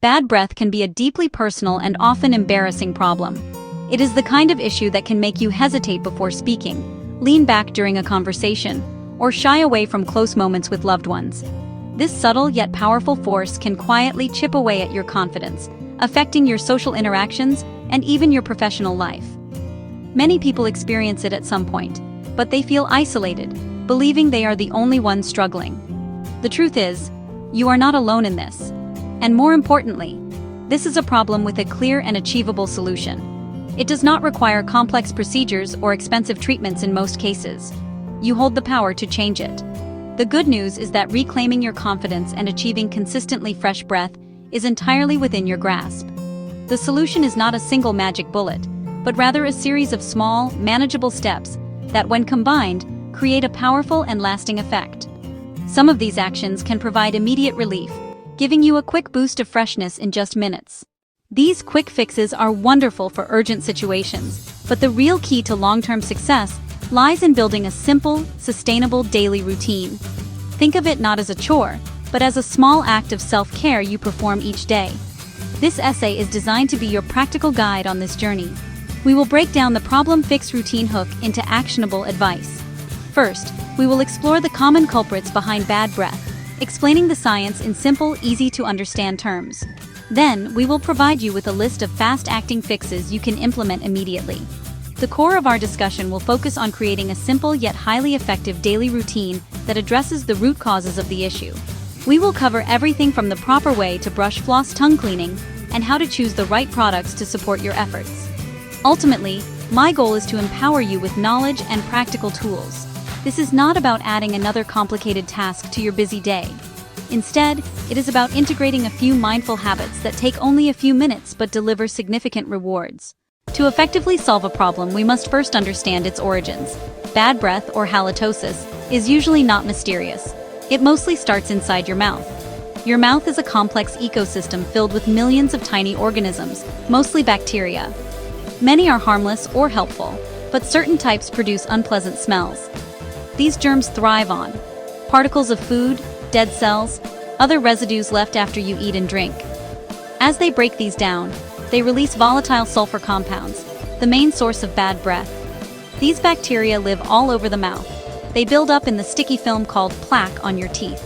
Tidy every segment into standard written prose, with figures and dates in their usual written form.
bad breath can be a deeply personal and often embarrassing problem. It is the kind of issue that can make you hesitate before speaking, lean back during a conversation, or shy away from close moments with loved ones. This subtle yet powerful force can quietly chip away at your confidence, affecting your social interactions and even your professional life. Many people experience it at some point, but they feel isolated, believing they are the only ones struggling. The truth is, you are not alone in this. And more importantly, this is a problem with a clear and achievable solution. It does not require complex procedures or expensive treatments in most cases. You hold the power to change it. The good news is that reclaiming your confidence and achieving consistently fresh breath is entirely within your grasp. The solution is not a single magic bullet, but rather a series of small, manageable steps that, when combined, create a powerful and lasting effect. Some of these actions can provide immediate relief, giving you a quick boost of freshness in just minutes. These quick fixes are wonderful for urgent situations, but the real key to long-term success lies in building a simple, sustainable daily routine. Think of it not as a chore, but as a small act of self-care you perform each day. This essay is designed to be your practical guide on this journey. We will break down the problem fix routine hook into actionable advice. First, we will explore the common culprits behind bad breath, explaining the science in simple, easy-to-understand terms. Then, we will provide you with a list of fast-acting fixes you can implement immediately. The core of our discussion will focus on creating a simple yet highly effective daily routine that addresses the root causes of the issue. We will cover everything from the proper way to brush, floss, tongue cleaning, and how to choose the right products to support your efforts. Ultimately, my goal is to empower you with knowledge and practical tools. This is not about adding another complicated task to your busy day. Instead, it is about integrating a few mindful habits that take only a few minutes but deliver significant rewards. To effectively solve a problem, we must first understand its origins. Bad breath, or halitosis, is usually not mysterious. It mostly starts inside your mouth. Your mouth is a complex ecosystem filled with millions of tiny organisms, mostly bacteria. Many are harmless or helpful, but certain types produce unpleasant smells. These germs thrive on particles of food, dead cells, other residues left after you eat and drink. As they break these down, they release volatile sulfur compounds, the main source of bad breath. These bacteria live all over the mouth. They build up in the sticky film called plaque on your teeth.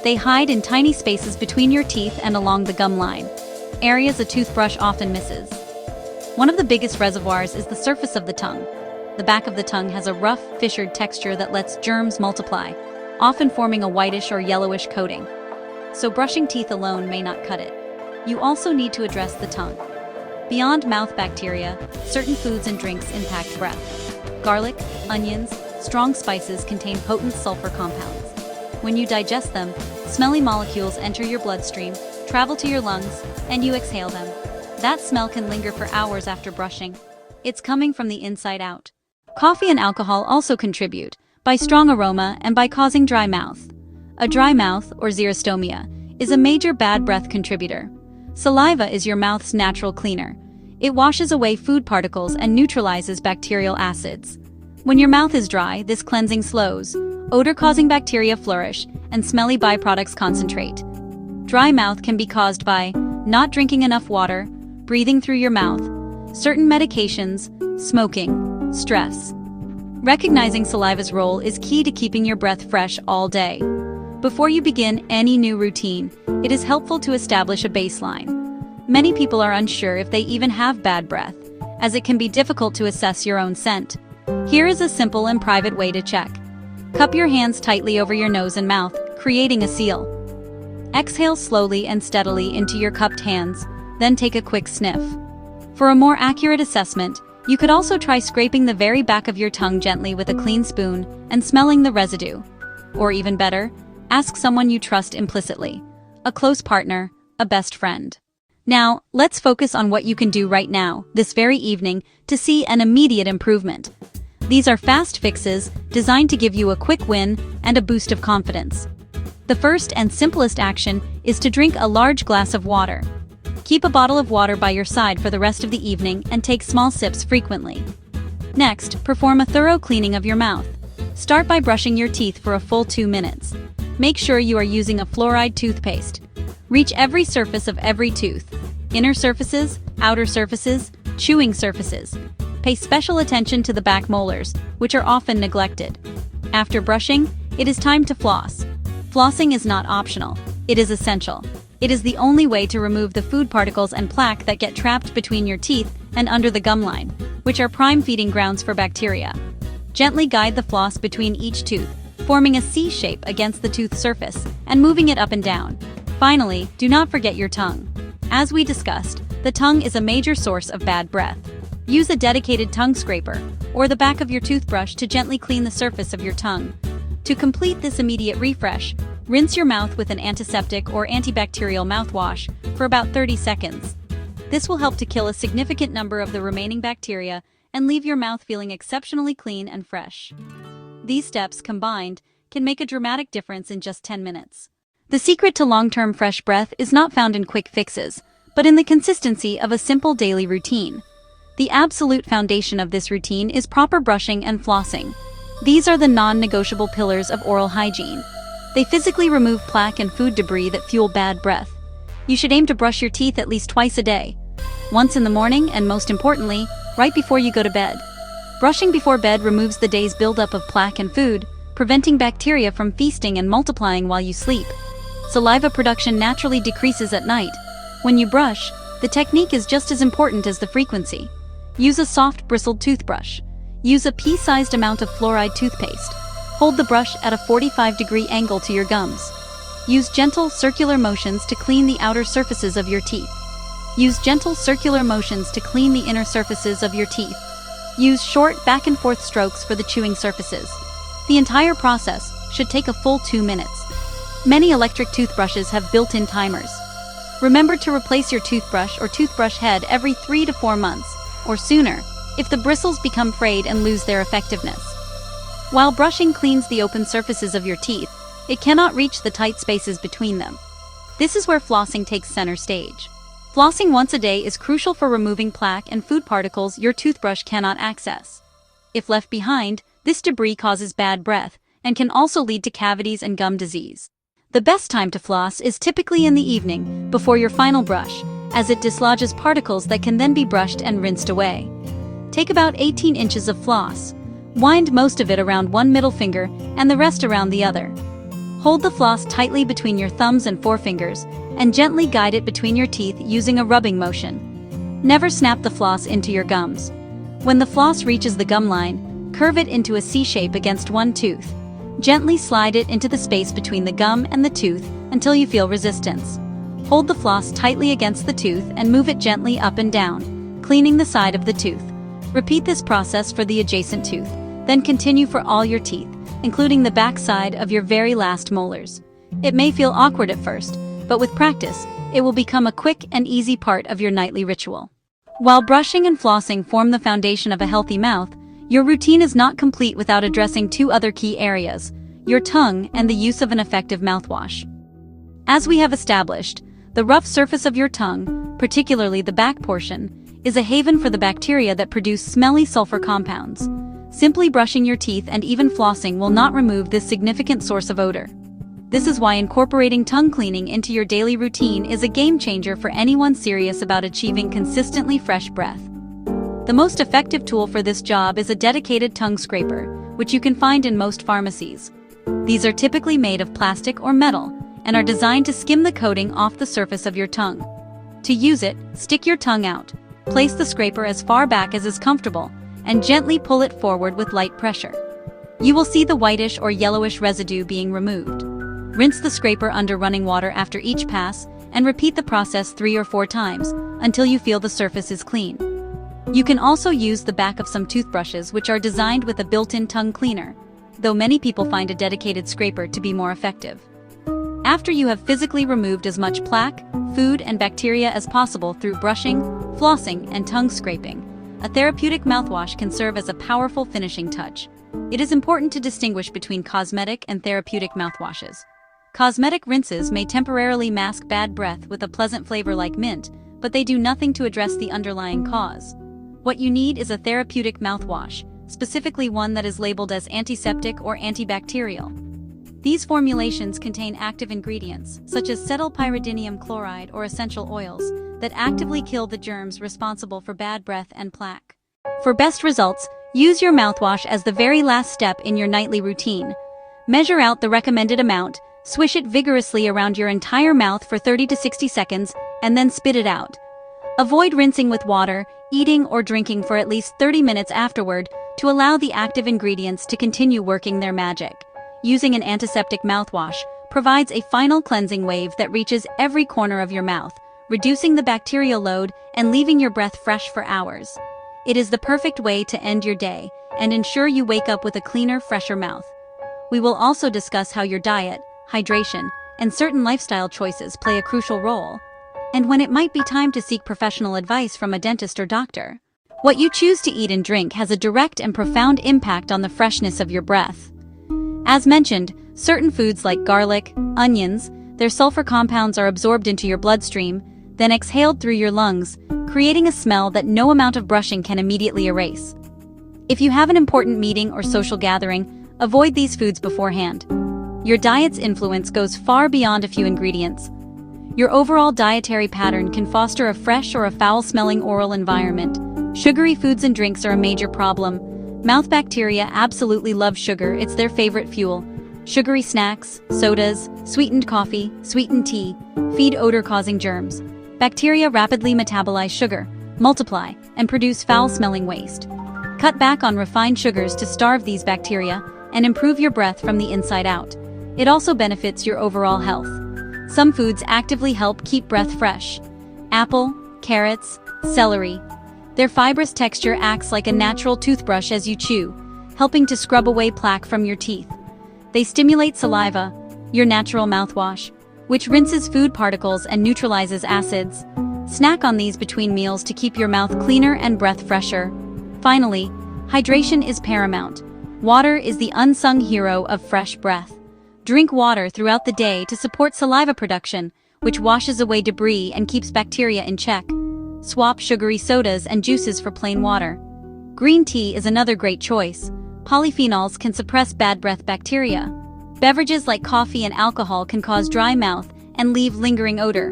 They hide in tiny spaces between your teeth and along the gum line, areas a toothbrush often misses. One of the biggest reservoirs is the surface of the tongue. The back of the tongue has a rough, fissured texture that lets germs multiply, often forming a whitish or yellowish coating. So brushing teeth alone may not cut it. You also need to address the tongue. Beyond mouth bacteria, certain foods and drinks impact breath. Garlic, onions, strong spices contain potent sulfur compounds. When you digest them, smelly molecules enter your bloodstream, travel to your lungs, and you exhale them. That smell can linger for hours after brushing. It's coming from the inside out. Coffee and alcohol also contribute, by strong aroma and by causing dry mouth. A dry mouth, or xerostomia, is a major bad breath contributor. Saliva is your mouth's natural cleaner. It washes away food particles and neutralizes bacterial acids. When your mouth is dry, this cleansing slows, odor-causing bacteria flourish, and smelly byproducts concentrate. Dry mouth can be caused by not drinking enough water, breathing through your mouth, certain medications, smoking, stress. Recognizing saliva's role is key to keeping your breath fresh all day. Before you begin any new routine, it is helpful to establish a baseline. Many people are unsure if they even have bad breath, as it can be difficult to assess your own scent. Here is a simple and private way to check. Cup your hands tightly over your nose and mouth, creating a seal. Exhale slowly and steadily into your cupped hands, then take a quick sniff. For a more accurate assessment, you could also try scraping the very back of your tongue gently with a clean spoon and smelling the residue. Or even better, ask someone you trust implicitly, a close partner, a best friend. Now, let's focus on what you can do right now, this very evening, to see an immediate improvement. These are fast fixes designed to give you a quick win and a boost of confidence. The first and simplest action is to drink a large glass of water. Keep a bottle of water by your side for the rest of the evening and take small sips frequently. Next, perform a thorough cleaning of your mouth. Start by brushing your teeth for a full 2 minutes. Make sure you are using a fluoride toothpaste. Reach every surface of every tooth: inner surfaces, outer surfaces, chewing surfaces. Pay special attention to the back molars, which are often neglected. After brushing, it is time to floss. Flossing is not optional, it is essential. It is the only way to remove the food particles and plaque that get trapped between your teeth and under the gum line, which are prime feeding grounds for bacteria. Gently guide the floss between each tooth, forming a C shape against the tooth surface and moving it up and down. Finally, do not forget your tongue. As we discussed, the tongue is a major source of bad breath. Use a dedicated tongue scraper or the back of your toothbrush to gently clean the surface of your tongue. To complete this immediate refresh, rinse your mouth with an antiseptic or antibacterial mouthwash for about 30 seconds. This will help to kill a significant number of the remaining bacteria and leave your mouth feeling exceptionally clean and fresh. These steps, combined, can make a dramatic difference in just 10 minutes. The secret to long-term fresh breath is not found in quick fixes, but in the consistency of a simple daily routine. The absolute foundation of this routine is proper brushing and flossing. These are the non-negotiable pillars of oral hygiene. They physically remove plaque and food debris that fuel bad breath. You should aim to brush your teeth at least twice a day. Once in the morning and, most importantly, right before you go to bed. Brushing before bed removes the day's buildup of plaque and food, preventing bacteria from feasting and multiplying while you sleep. Saliva production naturally decreases at night. When you brush, the technique is just as important as the frequency. Use a soft, bristled toothbrush. Use a pea-sized amount of fluoride toothpaste. Hold the brush at a 45-degree angle to your gums. Use gentle, circular motions to clean the outer surfaces of your teeth. Use gentle, circular motions to clean the inner surfaces of your teeth. Use short, back-and-forth strokes for the chewing surfaces. The entire process should take a full 2 minutes. Many electric toothbrushes have built-in timers. Remember to replace your toothbrush or toothbrush head every 3 to 4 months, or sooner, if the bristles become frayed and lose their effectiveness. While brushing cleans the open surfaces of your teeth, it cannot reach the tight spaces between them. This is where flossing takes center stage. Flossing once a day is crucial for removing plaque and food particles your toothbrush cannot access. If left behind, this debris causes bad breath and can also lead to cavities and gum disease. The best time to floss is typically in the evening, before your final brush, as it dislodges particles that can then be brushed and rinsed away. Take about 18 inches of floss. Wind most of it around one middle finger and the rest around the other. Hold the floss tightly between your thumbs and forefingers and gently guide it between your teeth using a rubbing motion. Never snap the floss into your gums. When the floss reaches the gum line, curve it into a C shape against one tooth. Gently slide it into the space between the gum and the tooth until you feel resistance. Hold the floss tightly against the tooth and move it gently up and down, cleaning the side of the tooth. Repeat this process for the adjacent tooth, then continue for all your teeth, including the back side of your very last molars. It may feel awkward at first, but with practice, it will become a quick and easy part of your nightly ritual. While brushing and flossing form the foundation of a healthy mouth, your routine is not complete without addressing two other key areas: your tongue and the use of an effective mouthwash. As we have established, the rough surface of your tongue, particularly the back portion, is a haven for the bacteria that produce smelly sulfur compounds. Simply brushing your teeth and even flossing will not remove this significant source of odor. This is why incorporating tongue cleaning into your daily routine is a game changer for anyone serious about achieving consistently fresh breath. The most effective tool for this job is a dedicated tongue scraper, which you can find in most pharmacies. These are typically made of plastic or metal and are designed to skim the coating off the surface of your tongue. To use it, stick your tongue out, place the scraper as far back as is comfortable, and gently pull it forward with light pressure. You will see the whitish or yellowish residue being removed. Rinse the scraper under running water after each pass and repeat the process 3 or 4 times until you feel the surface is clean. You can also use the back of some toothbrushes, which are designed with a built-in tongue cleaner, though many people find a dedicated scraper to be more effective. After you have physically removed as much plaque, food, and bacteria as possible through brushing, flossing, and tongue scraping, a therapeutic mouthwash can serve as a powerful finishing touch. It is important to distinguish between cosmetic and therapeutic mouthwashes. Cosmetic rinses may temporarily mask bad breath with a pleasant flavor like mint, but they do nothing to address the underlying cause. What you need is a therapeutic mouthwash, specifically one that is labeled as antiseptic or antibacterial. These formulations contain active ingredients, such as cetylpyridinium chloride or essential oils, that actively kill the germs responsible for bad breath and plaque. For best results, use your mouthwash as the very last step in your nightly routine. Measure out the recommended amount, swish it vigorously around your entire mouth for 30 to 60 seconds, and then spit it out. Avoid rinsing with water, eating or drinking for at least 30 minutes afterward to allow the active ingredients to continue working their magic. Using an antiseptic mouthwash provides a final cleansing wave that reaches every corner of your mouth, reducing the bacterial load and leaving your breath fresh for hours. It is the perfect way to end your day and ensure you wake up with a cleaner, fresher mouth. We will also discuss how your diet, hydration, and certain lifestyle choices play a crucial role, and when it might be time to seek professional advice from a dentist or doctor. What you choose to eat and drink has a direct and profound impact on the freshness of your breath. As mentioned, certain foods like garlic, onions, their sulfur compounds are absorbed into your bloodstream, then exhaled through your lungs, creating a smell that no amount of brushing can immediately erase. If you have an important meeting or social gathering, avoid these foods beforehand. Your diet's influence goes far beyond a few ingredients. Your overall dietary pattern can foster a fresh or a foul-smelling oral environment. Sugary foods and drinks are a major problem. Mouth bacteria absolutely love sugar, it's their favorite fuel. Sugary snacks, sodas, sweetened coffee, sweetened tea, feed odor-causing germs. Bacteria rapidly metabolize sugar, multiply, and produce foul-smelling waste. Cut back on refined sugars to starve these bacteria and improve your breath from the inside out. It also benefits your overall health. Some foods actively help keep breath fresh. Apple, carrots, celery. Their fibrous texture acts like a natural toothbrush as you chew, helping to scrub away plaque from your teeth. They stimulate saliva, your natural mouthwash, which rinses food particles and neutralizes acids. Snack on these between meals to keep your mouth cleaner and breath fresher. Finally, hydration is paramount. Water is the unsung hero of fresh breath. Drink water throughout the day to support saliva production, which washes away debris and keeps bacteria in check. Swap sugary sodas and juices for plain water. Green tea is another great choice. Polyphenols can suppress bad breath bacteria. Beverages like coffee and alcohol can cause dry mouth and leave lingering odor.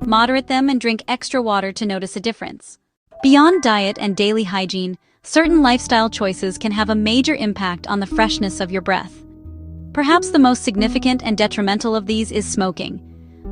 Moderate them and drink extra water to notice a difference. Beyond diet and daily hygiene, certain lifestyle choices can have a major impact on the freshness of your breath. Perhaps the most significant and detrimental of these is smoking.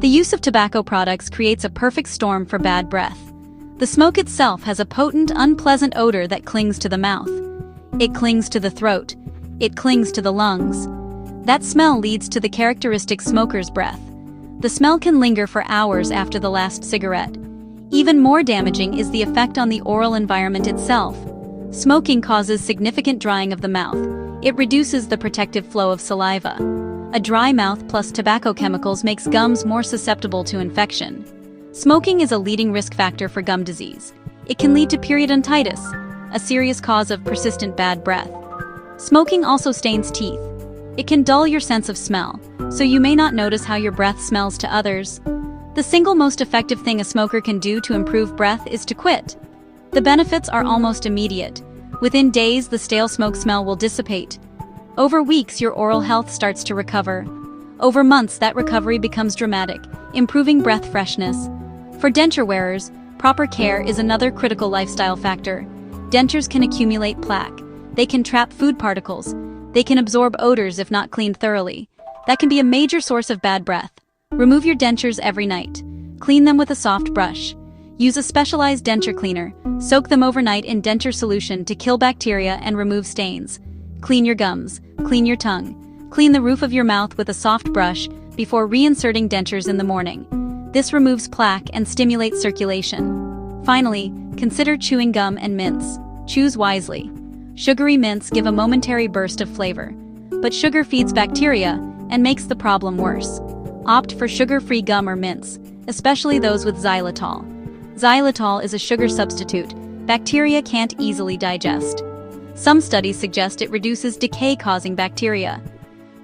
The use of tobacco products creates a perfect storm for bad breath. The smoke itself has a potent, unpleasant odor that clings to the mouth. It clings to the throat. It clings to the lungs. That smell leads to the characteristic smoker's breath. The smell can linger for hours after the last cigarette. Even more damaging is the effect on the oral environment itself. Smoking causes significant drying of the mouth. It reduces the protective flow of saliva. A dry mouth plus tobacco chemicals makes gums more susceptible to infection. Smoking is a leading risk factor for gum disease. It can lead to periodontitis, a serious cause of persistent bad breath. Smoking also stains teeth. It can dull your sense of smell, so you may not notice how your breath smells to others. The single most effective thing a smoker can do to improve breath is to quit. The benefits are almost immediate. Within days, the stale smoke smell will dissipate. Over weeks, your oral health starts to recover. Over months, that recovery becomes dramatic, improving breath freshness. For denture wearers, proper care is another critical lifestyle factor. Dentures can accumulate plaque. They can trap food particles. They can absorb odors if not cleaned thoroughly. That can be a major source of bad breath. Remove your dentures every night. Clean them with a soft brush. Use a specialized denture cleaner. Soak them overnight in denture solution to kill bacteria and remove stains. Clean your gums. Clean your tongue. Clean the roof of your mouth with a soft brush before reinserting dentures in the morning. This removes plaque and stimulates circulation. Finally, consider chewing gum and mints. Choose wisely. Sugary mints give a momentary burst of flavor, but sugar feeds bacteria and makes the problem worse. Opt for sugar-free gum or mints, especially those with xylitol. Xylitol is a sugar substitute bacteria can't easily digest. Some studies suggest it reduces decay-causing bacteria.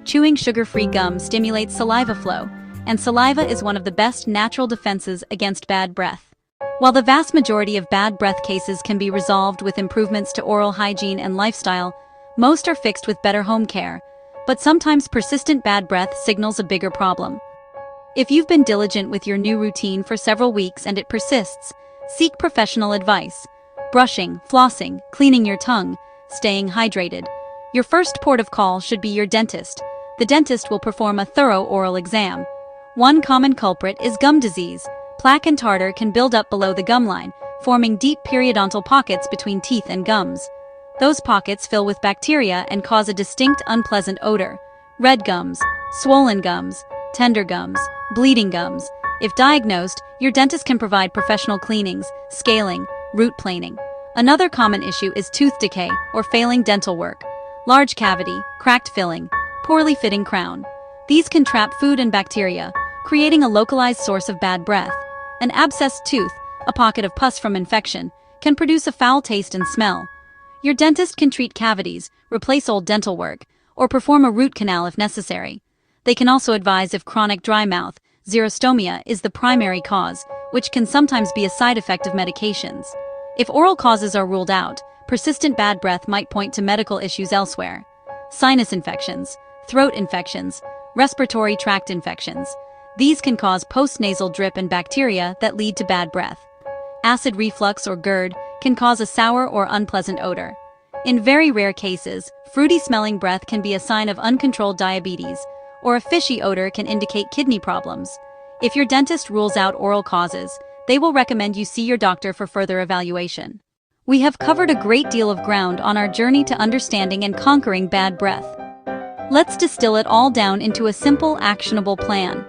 Chewing sugar-free gum stimulates saliva flow, and saliva is one of the best natural defenses against bad breath. While the vast majority of bad breath cases can be resolved with improvements to oral hygiene and lifestyle, most are fixed with better home care. but sometimes persistent bad breath signals a bigger problem. If you've been diligent with your new routine for several weeks and it persists, seek professional advice. Brushing, flossing, cleaning your tongue, staying hydrated. Your first port of call should be your dentist. The dentist will perform a thorough oral exam. One common culprit is gum disease. Plaque and tartar can build up below the gum line, forming deep periodontal pockets between teeth and gums. Those pockets fill with bacteria and cause a distinct unpleasant odor. Red gums, swollen gums, tender gums, bleeding gums. If diagnosed, your dentist can provide professional cleanings, scaling, root planing. Another common issue is tooth decay or failing dental work. Large cavity, cracked filling, poorly fitting crown. These can trap food and bacteria, creating a localized source of bad breath. An abscessed tooth, a pocket of pus from infection, can produce a foul taste and smell. Your dentist can treat cavities, replace old dental work, or perform a root canal if necessary. They can also advise if chronic dry mouth, xerostomia, is the primary cause, which can sometimes be a side effect of medications. If oral causes are ruled out, persistent bad breath might point to medical issues elsewhere. Sinus infections, throat infections, respiratory tract infections. These can cause postnasal drip and bacteria that lead to bad breath. Acid reflux or GERD can cause a sour or unpleasant odor. In very rare cases, fruity-smelling breath can be a sign of uncontrolled diabetes, or a fishy odor can indicate kidney problems. If your dentist rules out oral causes, they will recommend you see your doctor for further evaluation. We have covered a great deal of ground on our journey to understanding and conquering bad breath. Let's distill it all down into a simple, actionable plan.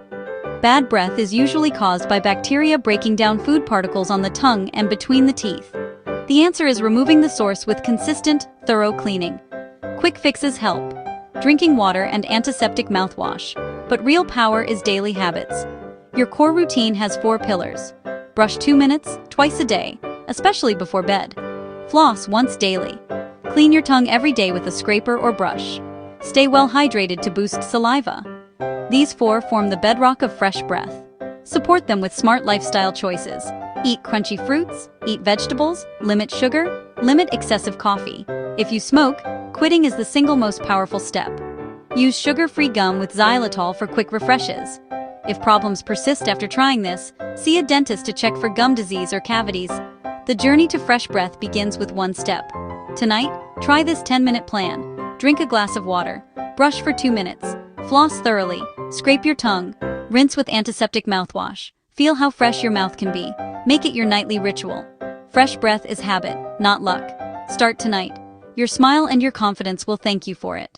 Bad breath is usually caused by bacteria breaking down food particles on the tongue and between the teeth. The answer is removing the source with consistent, thorough cleaning. Quick fixes help. Drinking water and antiseptic mouthwash. But real power is daily habits. Your core routine has 4 pillars. Brush 2 minutes, twice a day, especially before bed. Floss once daily. Clean your tongue every day with a scraper or brush. Stay well hydrated to boost saliva. These 4 form the bedrock of fresh breath. Support them with smart lifestyle choices. Eat crunchy fruits, eat vegetables, limit sugar, limit excessive coffee. If you smoke, quitting is the single most powerful step. Use sugar-free gum with xylitol for quick refreshes. If problems persist after trying this, see a dentist to check for gum disease or cavities. The journey to fresh breath begins with one step. Tonight, try this 10-minute plan. Drink a glass of water. Brush for 2 minutes. Floss thoroughly. Scrape your tongue. Rinse with antiseptic mouthwash. Feel how fresh your mouth can be. Make it your nightly ritual. Fresh breath is habit, not luck. Start tonight. Your smile and your confidence will thank you for it.